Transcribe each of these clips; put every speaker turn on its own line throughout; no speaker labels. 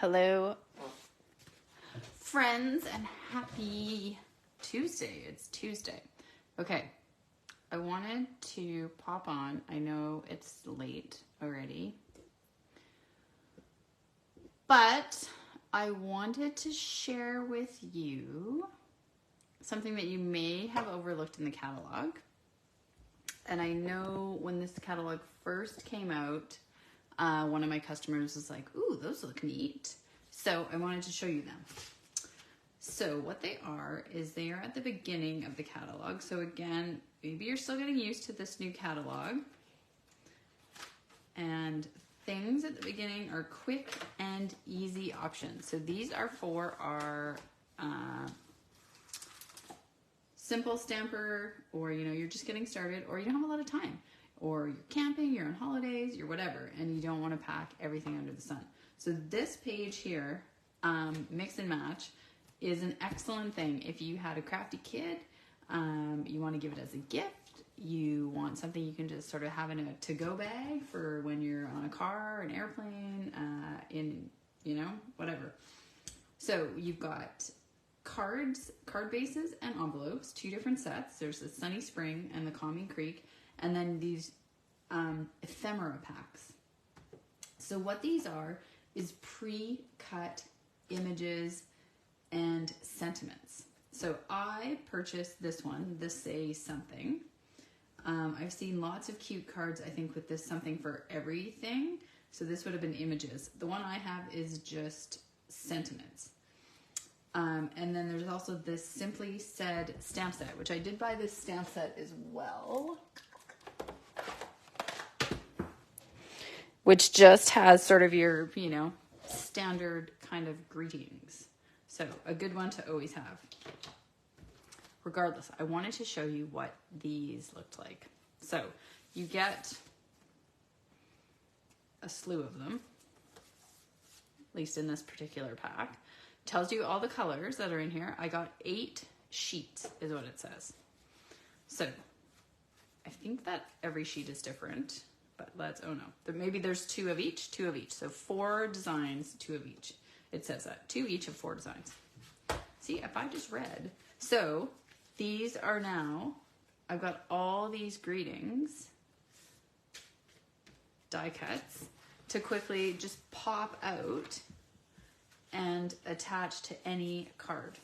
Hello, friends, and happy Tuesday. It's Tuesday. Okay, I wanted to pop on. I know it's late already, but I wanted to share with you something that you may have overlooked in the catalog. And I know when this catalog first came out, one of my customers was like, ooh, those look neat. So I wanted to show you them. So what they are is they are at the beginning of the catalog. So again, maybe you're still getting used to this new catalog. And things at the beginning are quick and easy options. So these are for our simple stamper, or you're just getting started, or you don't have a lot of time, or you're camping, you're on holidays, you're whatever, and you don't want to pack everything under the sun. So this page here, mix and match, is an excellent thing if you had a crafty kid, you want to give it as a gift, you want something you can just sort of have in a to-go bag for when you're on a car, an airplane, whatever. So you've got card bases and envelopes, two different sets. There's the Sunny Spring and the Calming Creek, and then these ephemera packs. So what these are is pre-cut images and sentiments. So I purchased this one, this Say Something. I've seen lots of cute cards, I think, with this something for everything. So this would have been images. The one I have is just sentiments. And then there's also this Simply Said stamp set, which I did buy this stamp set as well, which just has sort of your, standard kind of greetings. So a good one to always have. Regardless, I wanted to show you what these looked like. So you get a slew of them, at least in this particular pack. Tells you all the colors that are in here. I got 8 sheets is what it says. So I think that every sheet is different, but maybe there's 2 of each. So 4 designs, 2 of each. It says that, 2 each of 4 designs. See, if I just read. So these are now, I've got all these greetings, die cuts, to quickly just pop out and attach to any card.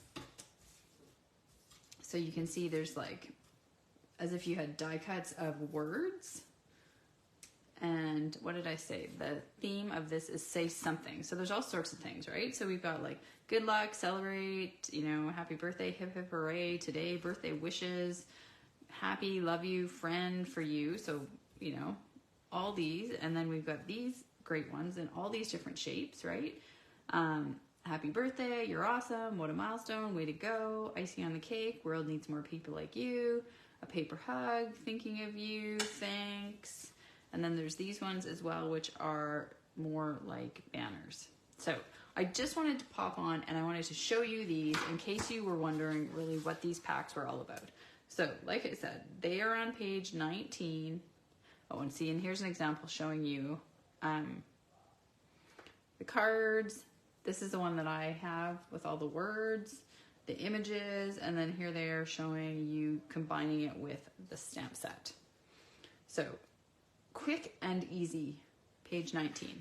So you can see there's as if you had die cuts of words. And what did I say? The theme of this is Say Something. So there's all sorts of things, right? So we've got good luck, celebrate, happy birthday, hip hip hooray, today, birthday wishes, happy, love you, friend for you. So, all these. And then we've got these great ones in all these different shapes, right? Happy birthday, you're awesome, what a milestone, way to go, icing on the cake, world needs more people like you, a paper hug, thinking of you, thanks. And then there's these ones as well, which are more like banners. So I just wanted to pop on and I wanted to show you these in case you were wondering really what these packs were all about. So like I said, they are on page 19. Oh, and see, and here's an example showing you the cards. This is the one that I have with all the words, the images, and then here they are showing you combining it with the stamp set. So quick and easy, page 19.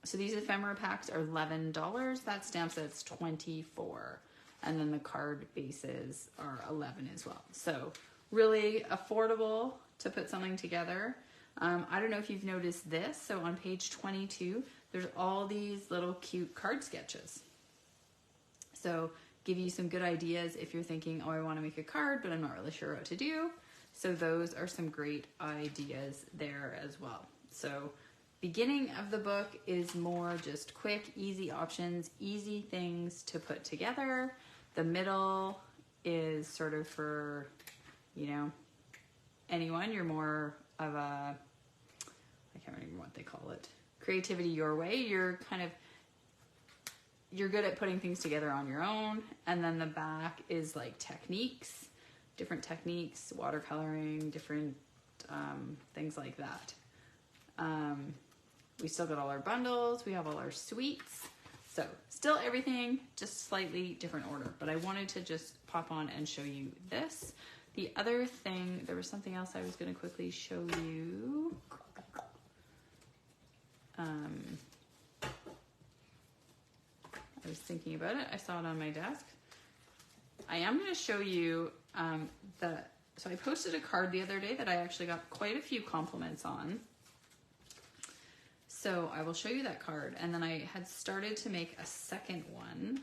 So these ephemera packs are $11. That stamp set's $24. And then the card bases are $11 as well. So really affordable to put something together. I don't know if you've noticed this. So on page 22, there's all these little cute card sketches. So give you some good ideas if you're thinking, oh, I want to make a card, but I'm not really sure what to do. So those are some great ideas there as well. So beginning of the book is more just quick, easy options, easy things to put together. The middle is sort of for, anyone. You're more of a, I can't remember what they call it, creativity your way. You're good at putting things together on your own. And then the back is techniques, different techniques, watercoloring, different things like that. We still got all our bundles. We have all our suites. So still everything, just slightly different order. But I wanted to just pop on and show you this. The other thing, there was something else I was going to quickly show you. I was thinking about it. I saw it on my desk. I am going to show you so I posted a card the other day that I actually got quite a few compliments on. So I will show you that card. And then I had started to make a second one.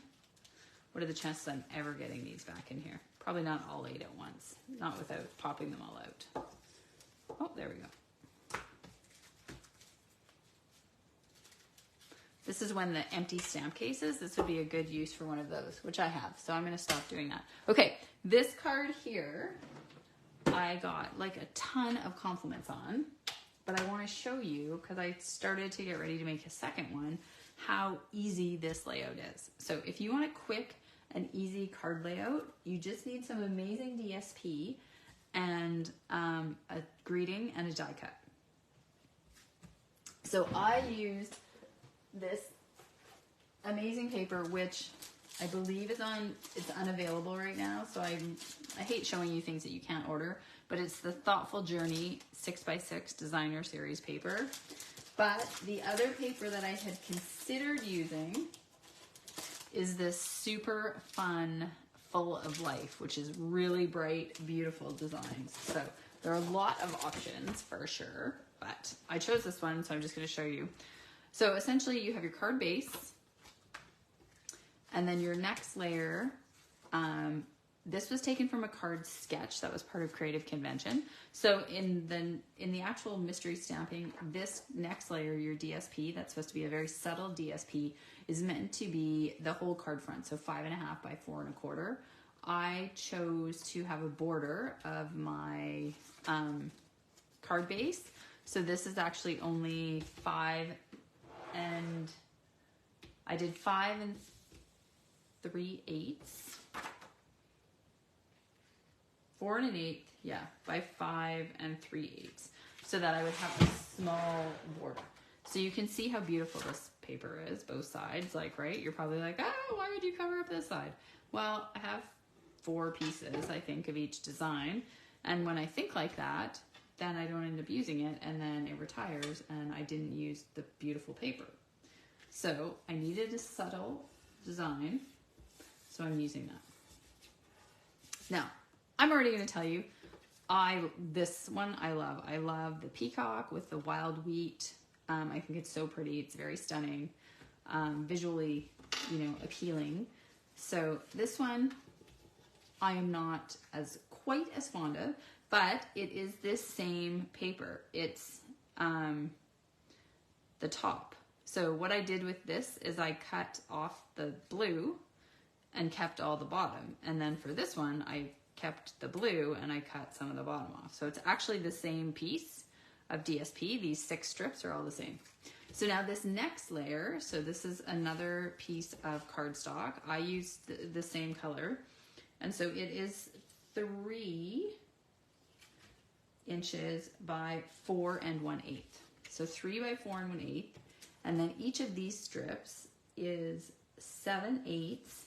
What are the chances I'm ever getting these back in here? Probably not all 8 at once. Not without popping them all out. Oh, there we go. This is when the empty stamp cases, this would be a good use for one of those, which I have. So I'm going to stop doing that. Okay, this card here, I got like a ton of compliments on, but I want to show you, because I started to get ready to make a second one, how easy this layout is. So if you want a quick and easy card layout, you just need some amazing DSP and a greeting and a die cut. So I used this amazing paper, which I believe it's unavailable right now. So I hate showing you things that you can't order, but it's the Thoughtful Journey 6x6 Designer Series paper. But the other paper that I had considered using is this super fun Full of Life, which is really bright, beautiful designs. So there are a lot of options for sure, but I chose this one, so I'm just going to show you. So essentially you have your card base, and then your next layer, this was taken from a card sketch that was part of Creative Convention. So in the actual mystery stamping, this next layer, your DSP, that's supposed to be a very subtle DSP, is meant to be the whole card front, so 5.5 by 4 1/4. I chose to have a border of my card base. So this is actually only 5 and I did 5 3/8, 4 1/8, yeah, by 5 3/8, so that I would have a small border. So you can see how beautiful this paper is, both sides, like, right? You're probably like, oh, why would you cover up this side? Well, I have 4 pieces, I think, of each design. And when I think like that, then I don't end up using it, and then it retires, and I didn't use the beautiful paper. So I needed a subtle design, so I'm using that. Now, I'm already going to tell you, this one I love. I love the peacock with the wild wheat. I think it's so pretty. It's very stunning, visually, appealing. So this one I am not quite as fond of, but it is this same paper. It's the top. So what I did with this is I cut off the blue and kept all the bottom. And then for this one, I kept the blue and I cut some of the bottom off. So it's actually the same piece of DSP. These 6 strips are all the same. So now this next layer, so this is another piece of cardstock. I used the same color. And so it is 3 inches by 4 1/8. So 3 by 4 1/8. And then each of these strips is 7/8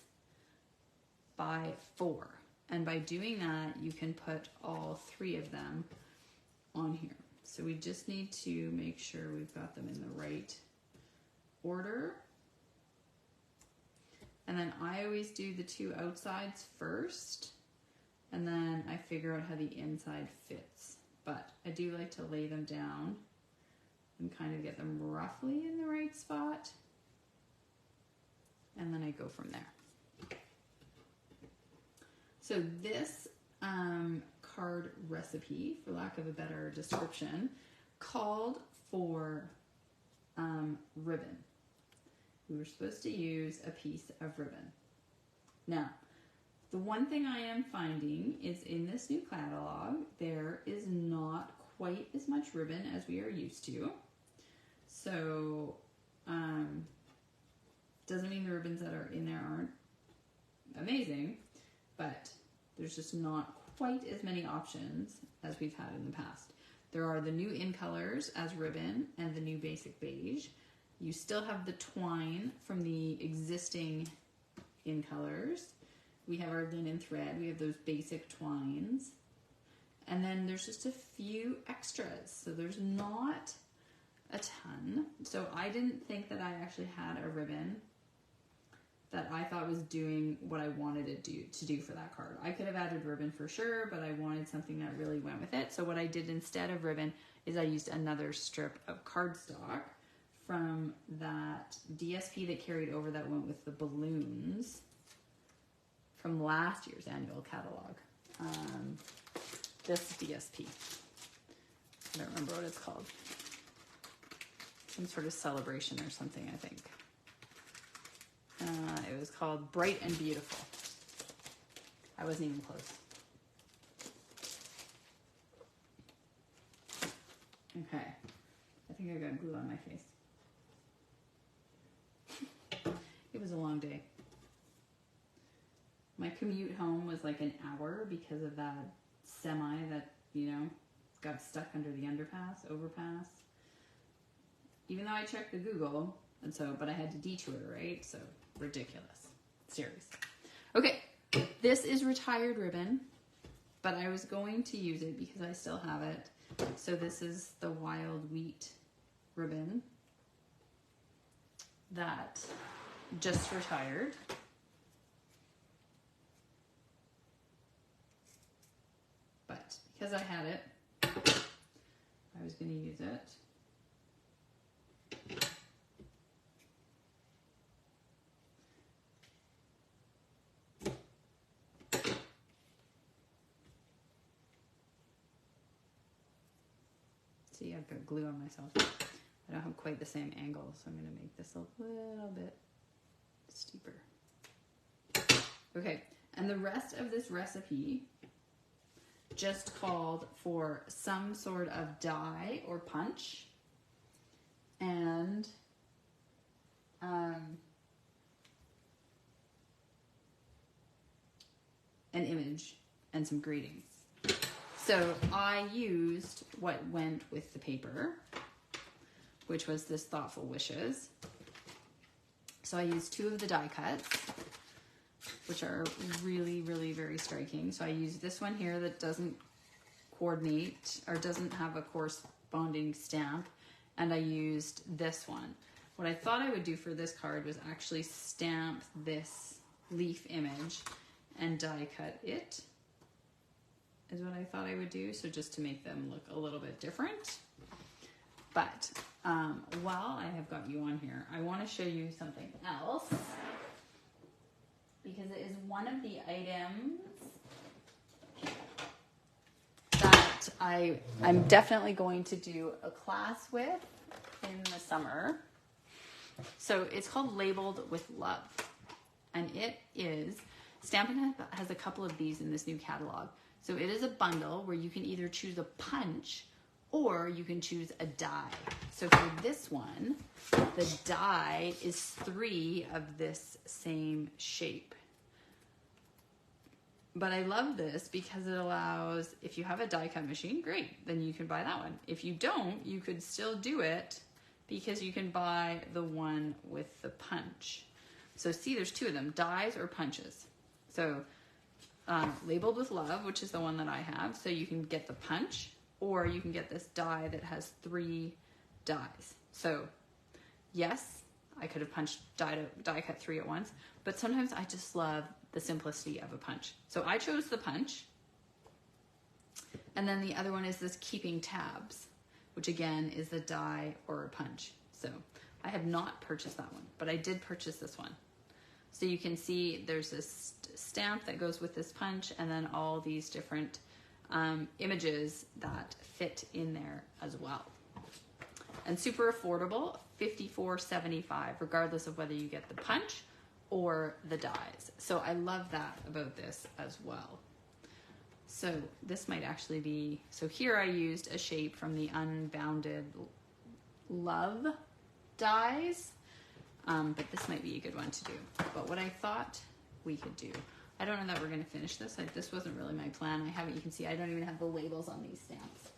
by 4. And by doing that, you can put all 3 of them on here. So we just need to make sure we've got them in the right order. And then I always do the 2 outsides first, and then I figure out how the inside fits. But I do like to lay them down and kind of get them roughly in the right spot. And then I go from there. So this card recipe, for lack of a better description, called for ribbon. We were supposed to use a piece of ribbon. Now, the one thing I am finding is in this new catalog, there is not quite as much ribbon as we are used to. So, doesn't mean the ribbons that are in there aren't amazing, but there's just not quite as many options as we've had in the past. There are the new in colors as ribbon and the new basic beige. You still have the twine from the existing in colors. We have our linen thread. We have those basic twines. And then there's just a few extras. So there's not a ton. So I didn't think that I actually had a ribbon that I thought was doing what I wanted it to do for that card. I could have added ribbon for sure, but I wanted something that really went with it. So what I did instead of ribbon is I used another strip of cardstock from that DSP that carried over that went with the balloons from last year's annual catalog. This DSP. I don't remember what it's called. Some sort of celebration or something, I think. It was called Bright and Beautiful. I wasn't even close. Okay. I think I got glue on my face. It was a long day. My commute home was like an hour because of that semi that, you know, got stuck under the overpass. Even though I checked the Google, and so, but I had to detour, right? So, ridiculous. Serious. Okay, this is retired ribbon, but I was going to use it because I still have it. So this is the wild wheat ribbon that just retired. But because I had it, I was going to use it. See, I've got glue on myself. I don't have quite the same angle, so I'm going to make this a little bit steeper. Okay, and the rest of this recipe just called for some sort of die or punch and an image and some greetings. So I used what went with the paper, which was this Thoughtful Wishes. So I used 2 of the die cuts, which are really, really very striking. So I used this one here that doesn't coordinate or doesn't have a corresponding stamp, and I used this one. What I thought I would do for this card was actually stamp this leaf image and die cut it, is what I thought I would do, so just to make them look a little bit different. But while I have got you on here, I want to show you something else, because it is one of the items that I'm definitely going to do a class with in the summer. So it's called Labeled with Love, and it is, Stampin' has a couple of these in this new catalog. So it is a bundle where you can either choose a punch or you can choose a die. So for this one, the die is 3 of this same shape. But I love this because it allows, if you have a die cut machine, great, then you can buy that one. If you don't, you could still do it because you can buy the one with the punch. So see, there's 2 of them, dies or punches. So Labeled with Love, which is the one that I have. So you can get the punch, or you can get this die that has 3 dies. So yes, I could have die cut 3 at once, but sometimes I just love the simplicity of a punch. So I chose the punch. And then the other one is this Keeping Tabs, which again is the die or a punch. So I have not purchased that one, but I did purchase this one. So you can see there's this stamp that goes with this punch, and then all these different images that fit in there as well. And super affordable, $54.75, regardless of whether you get the punch or the dies. So I love that about this as well. So this might actually be, so here I used a shape from the Unbounded Love dies. But this might be a good one to do. But what I thought we could do, I don't know that we're going to finish this. This wasn't really my plan. I haven't, you can see I don't even have the labels on these stamps.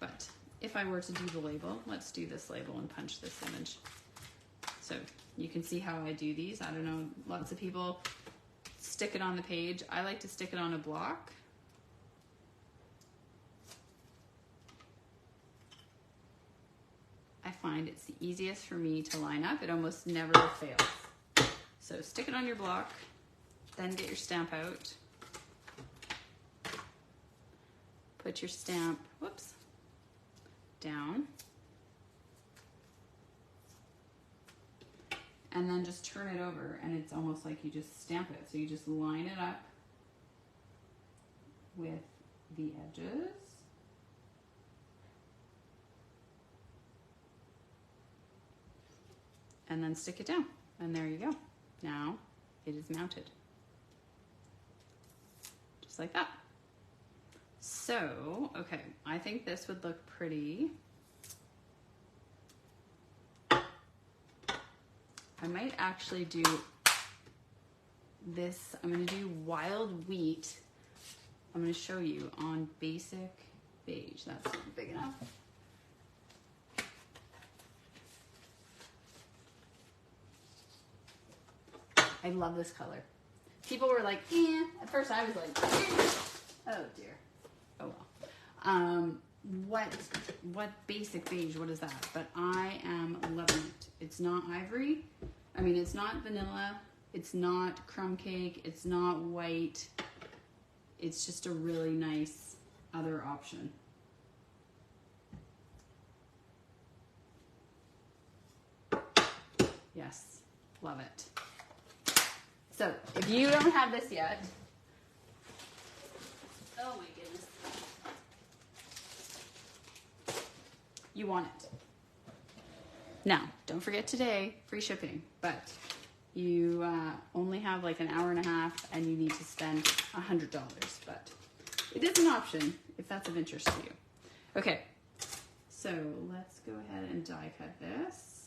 But if I were to do the label, let's do this label and punch this image. So you can see how I do these. I don't know, lots of people stick it on the page. I like to stick it on a block. I find it's the easiest for me to line up. It almost never fails. So stick it on your block, then get your stamp out. Put your stamp, whoops, down. And then just turn it over and it's almost like you just stamp it. So you just line it up with the edges. And then stick it down. And there you go. Now it is mounted. Just like that. So, okay, I think this would look pretty. I might actually do this. I'm going to do wild wheat. I'm going to show you on basic beige. That's not big enough. I love this color. People were like, eh. At first I was like, eh. Oh dear. Oh well. What basic beige, what is that? But I am loving it. It's not ivory. I mean, it's not vanilla. It's not crumb cake. It's not white. It's just a really nice other option. Yes, love it. So if you don't have this yet, oh my goodness, you want it. Now, don't forget today, free shipping, but you only have like an hour and a half and you need to spend $100, but it is an option if that's of interest to you. Okay, so let's go ahead and die cut this.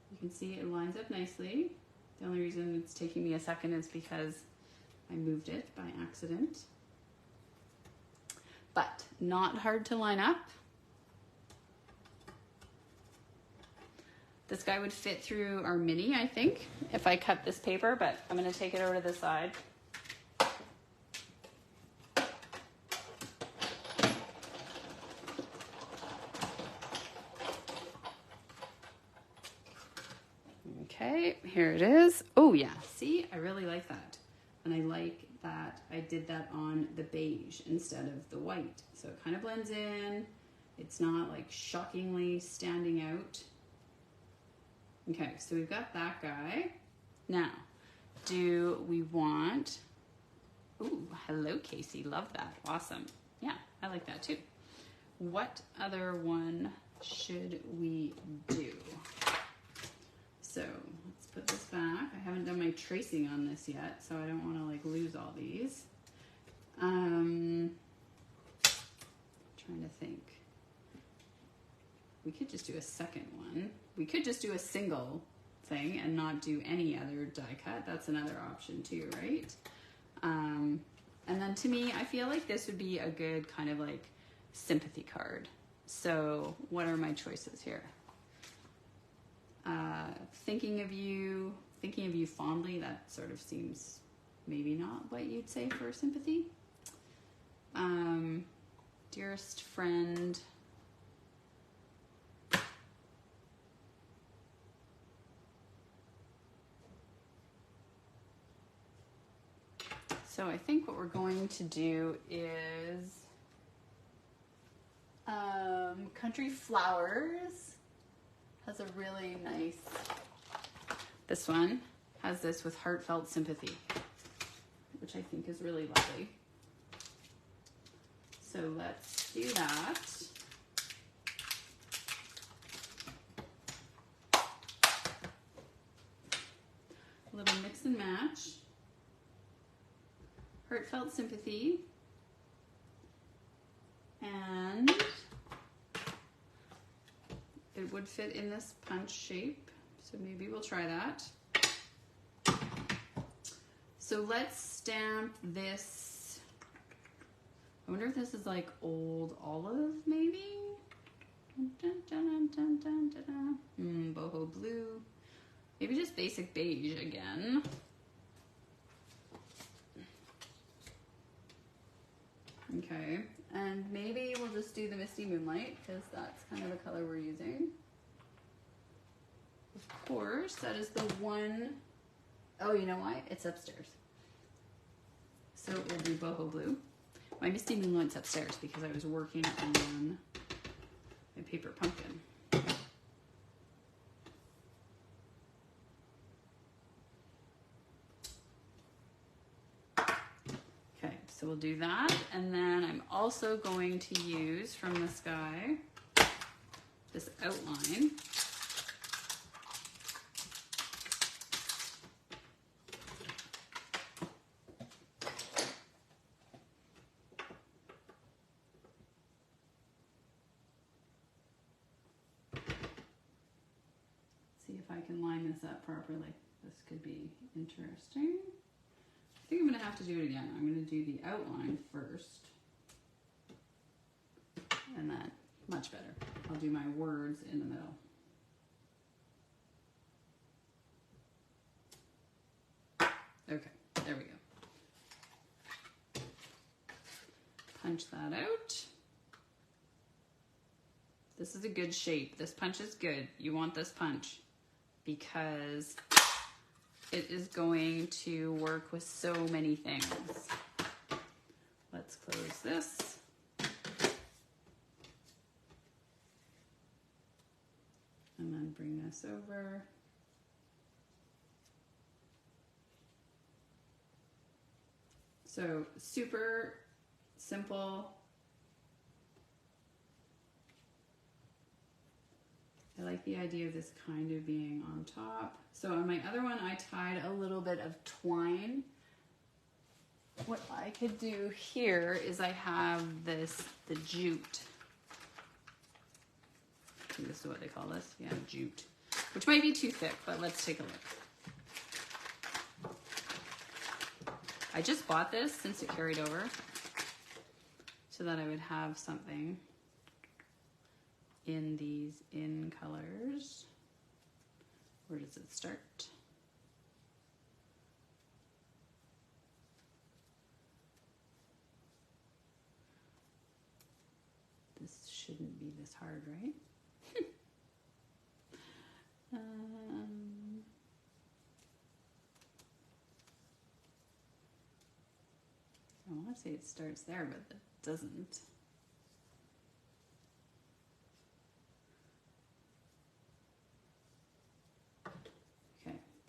You can see it lines up nicely. The only reason it's taking me a second is because I moved it by accident. But not hard to line up. This guy would fit through our mini, I think, if I cut this paper, but I'm going to take it over to the side. Okay, here it is. Oh yeah, see, I really like that. And I like that I did that on the beige instead of the white. So it kind of blends in. It's not like shockingly standing out. Okay, so we've got that guy. Now, do we want, ooh, hello Casey, love that, awesome. Yeah, I like that too. What other one should we do? So let's put this back. I haven't done my tracing on this yet, so I don't want to like lose all these. Trying to think. We could just do a second one. We could just do a single thing and not do any other die cut. That's another option too, right? And then to me, I feel like this would be a good kind of like sympathy card. So what are my choices here? Thinking of you fondly, that sort of seems maybe not what you'd say for sympathy. Dearest friend. So I think what we're going to do is Country Flowers has a really nice, this one has this with Heartfelt Sympathy, which I think is really lovely. So let's do that. A little mix and match. Heartfelt Sympathy. And it would fit in this punch shape, so maybe we'll try that. So let's stamp this. I wonder if this is like old olive, maybe? Boho blue. Maybe just basic beige again. Okay, and maybe we'll just do the Misty Moonlight because that's kind of the color we're using. Of course, that is the one. Oh, you know why? It's upstairs. So we'll do Boho Blue. My Misty Moonlight's upstairs because I was working on my paper pumpkin. Okay, so we'll do that. And then I'm also going to use from the sky this outline. I can line this up properly. This could be interesting. I think I'm going to have to do it again. I'm going to do the outline first. And then, much better, I'll do my words in the middle. Okay, there we go. Punch that out. This is a good shape. This punch is good. You want this punch, because it is going to work with so many things. Let's close this. And then bring this over. So super simple. I like the idea of this kind of being on top. So on my other one, I tied a little bit of twine. What I could do here is I have this, the jute. I think this is what they call this. Yeah, jute. Which might be too thick, but let's take a look. I just bought this since it carried over so that I would have something in these in colors. Where does it start? This shouldn't be this hard, right? I want to say it starts there, but it doesn't.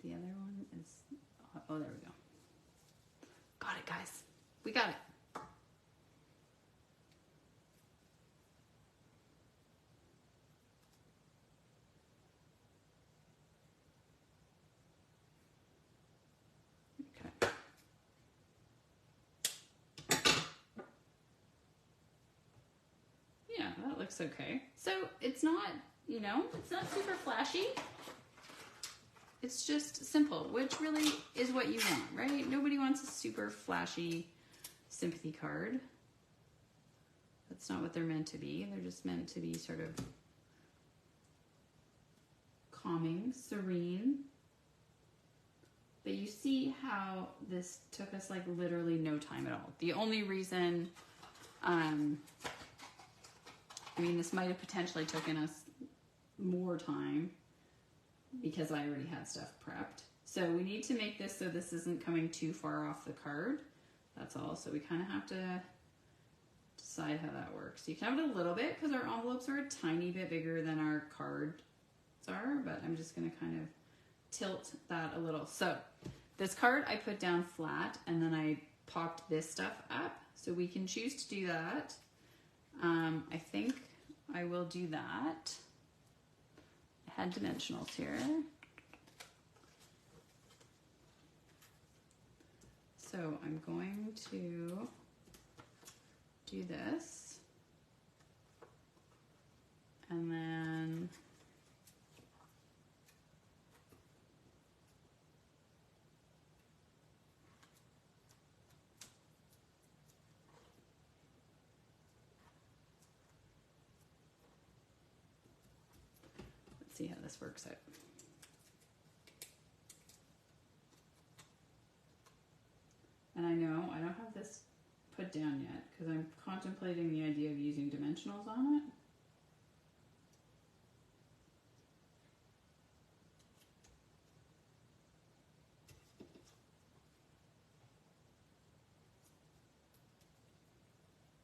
The other one is, oh, there we go. Got it, guys. We got it. Okay. Yeah, that looks okay. So it's not, you know, it's not super flashy. It's just simple, which really is what you want, right? Nobody wants a super flashy sympathy card. That's not what they're meant to be. They're just meant to be sort of calming, serene. But you see how this took us like literally no time at all. The only reason, I mean, this might have potentially taken us more time because I already had stuff prepped. So we need to make this so this isn't coming too far off the card. That's all. So we kind of have to decide how that works. You can have it a little bit because our envelopes are a tiny bit bigger than our cards are, but I'm just going to kind of tilt that a little. So this card I put down flat and then I popped this stuff up. So we can choose to do that. I think I will do that. I had dimensionals here. So I'm going to do this. And then see how this works out. And I know I don't have this put down yet because I'm contemplating the idea of using dimensionals on it.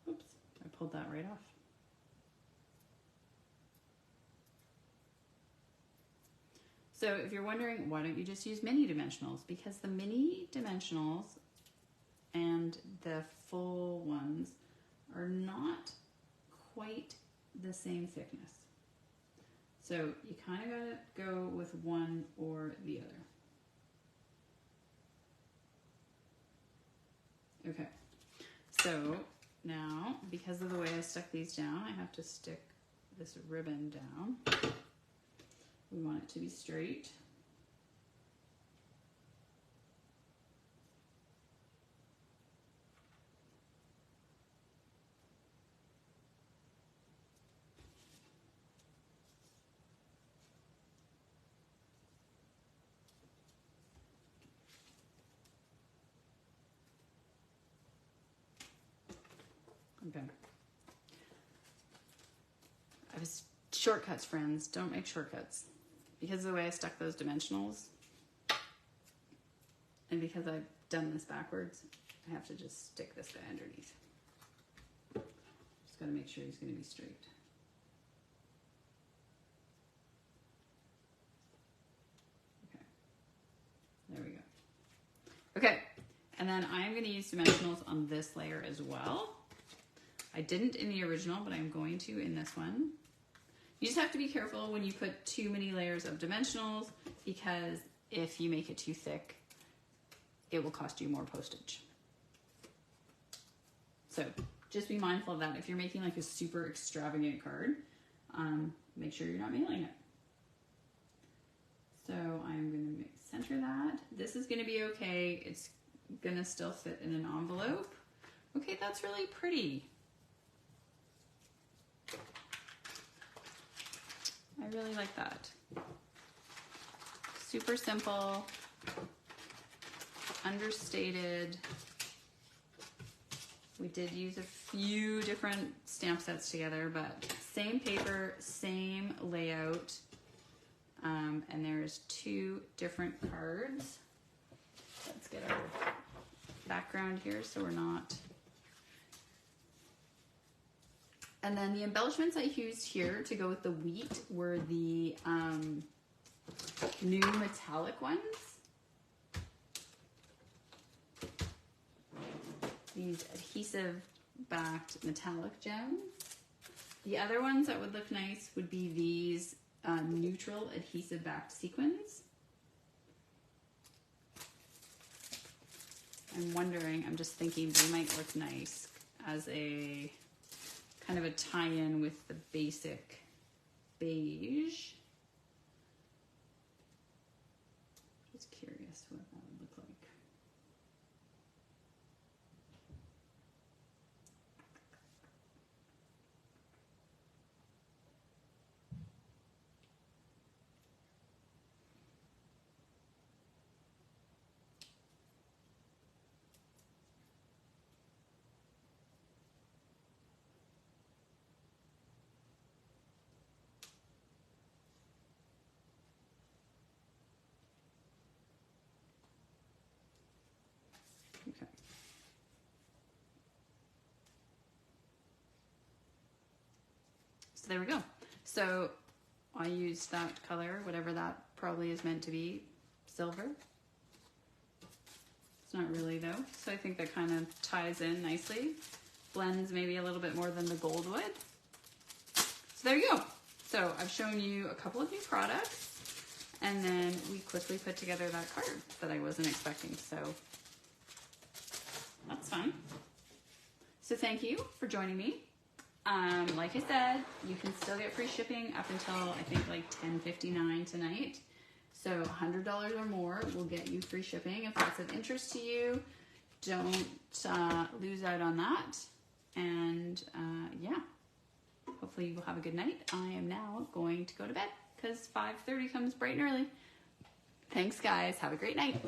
Oops, I pulled that right off. So if you're wondering, why don't you just use mini dimensionals? Because the mini dimensionals and the full ones are not quite the same thickness. So you kind of gotta go with one or the other. Okay, so now because of the way I stuck these down, I have to stick this ribbon down. We want it to be straight. Okay. I was shortcuts, friends. Don't make shortcuts. Because of the way I stuck those dimensionals, and because I've done this backwards, I have to just stick this guy underneath. Just gotta make sure he's gonna be straight. Okay, there we go. Okay, and then I'm gonna use dimensionals on this layer as well. I didn't in the original, but I'm going to in this one. You just have to be careful when you put too many layers of dimensionals, because if you make it too thick, it will cost you more postage. So just be mindful of that. If you're making like a super extravagant card, make sure you're not mailing it. So I'm going to center that. This is going to be okay. It's going to still fit in an envelope. Okay, that's really pretty. I really like that. Super simple, understated. We did use a few different stamp sets together, but same paper, same layout. And there's 2 different cards. Let's get our background here so we're not. And then the embellishments I used here to go with the wheat were the new metallic ones. These adhesive backed metallic gems. The other ones that would look nice would be these neutral adhesive backed sequins. I'm just thinking they might look nice as a kind of a tie-in with the basic beige. Just curious what that would look like. Okay. So there we go. So I used that color, whatever that probably is meant to be, silver. It's not really though. So I think that kind of ties in nicely. Blends maybe a little bit more than the gold would. So there you go. So I've shown you a couple of new products, and then we quickly put together that card that I wasn't expecting. So that's fun. So thank you for joining me. Like I said, you can still get free shipping up until I think like 10:59 tonight. So $100 or more will get you free shipping. If that's of interest to you, don't lose out on that. And yeah, hopefully you will have a good night. I am now going to go to bed because 5:30 comes bright and early. Thanks, guys. Have a great night.